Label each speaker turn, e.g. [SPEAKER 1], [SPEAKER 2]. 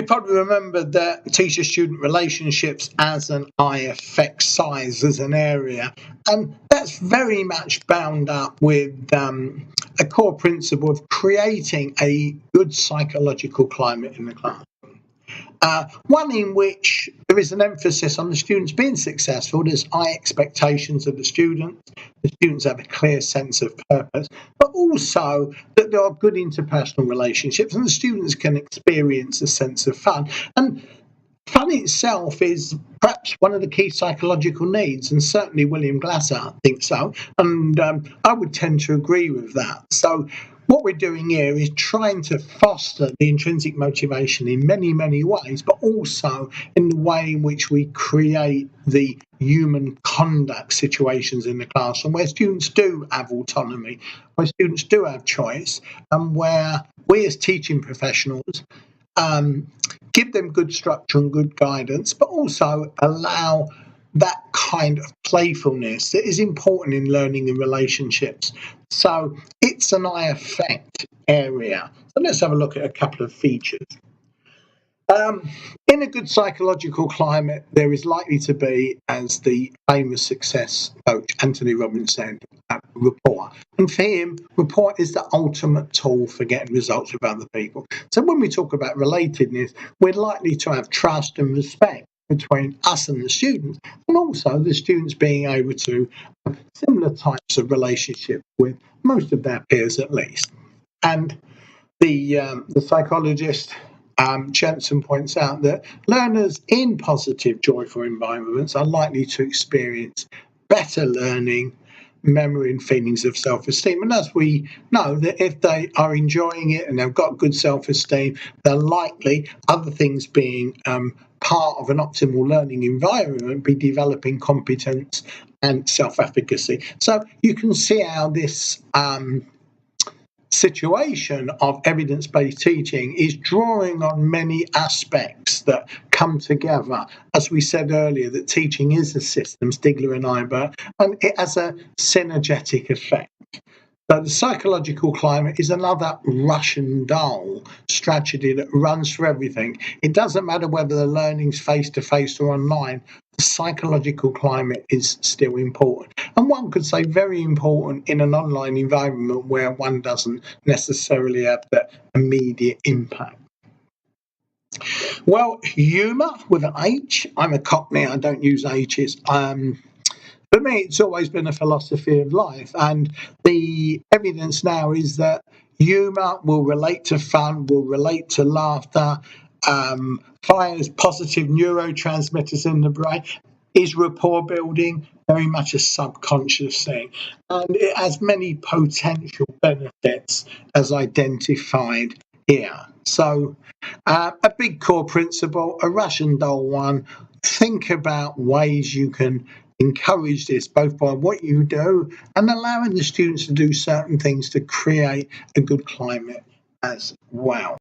[SPEAKER 1] probably remember that teacher-student relationships as an IFX size as an area, and that's very much bound up with a core principle of creating a good psychological climate in the class. One in which there is an emphasis on the students being successful. There's high expectations of the students have a clear sense of purpose, but also that there are good interpersonal relationships and the students can experience a sense of fun. And fun itself is perhaps one of the key psychological needs, and certainly William Glasser thinks so, and I would tend to agree with that. So what we're doing here is trying to foster the intrinsic motivation in many, many ways, but also in the way in which we create the human conduct situations in the classroom where students do have autonomy, where students do have choice, and where we as teaching professionals give them good structure and good guidance, but also allow that kind of playfulness that is important in learning and relationships. So it's an eye effect area. So let's have a look at a couple of features. In a good psychological climate, there is likely to be, as the famous success coach Anthony Robbins said, rapport. And for him, rapport is the ultimate tool for getting results with other people. So when we talk about relatedness, we're likely to have trust and respect between us and the students, and also the students being able to have similar types of relationship with most of their peers at least. And the psychologist Jensen points out that learners in positive, joyful environments are likely to experience better learning, memory and feelings of self-esteem. And as we know, that if they are enjoying it and they've got good self-esteem, they're likely, other things being part of an optimal learning environment, be developing competence and self-efficacy. So you can see how this situation of evidence-based teaching is drawing on many aspects that come together. As we said earlier, that teaching is a system, Stigler and Eibert, and it has a synergetic effect. So the psychological climate is another Russian doll strategy that runs for everything. It doesn't matter whether the learning's face-to-face or online, the psychological climate is still important. And one could say very important in an online environment where one doesn't necessarily have that immediate impact. Well, humour with an H. I'm a Cockney, I don't use H's. For me, it's always been a philosophy of life, and the evidence now is that humour will relate to fun, will relate to laughter, fires positive neurotransmitters in the brain, is rapport building, very much a subconscious thing, and it has many potential benefits as identified here. So a big core principle, a Russian doll one, think about ways you can encourage this both by what you do and allowing the students to do certain things to create a good climate as well.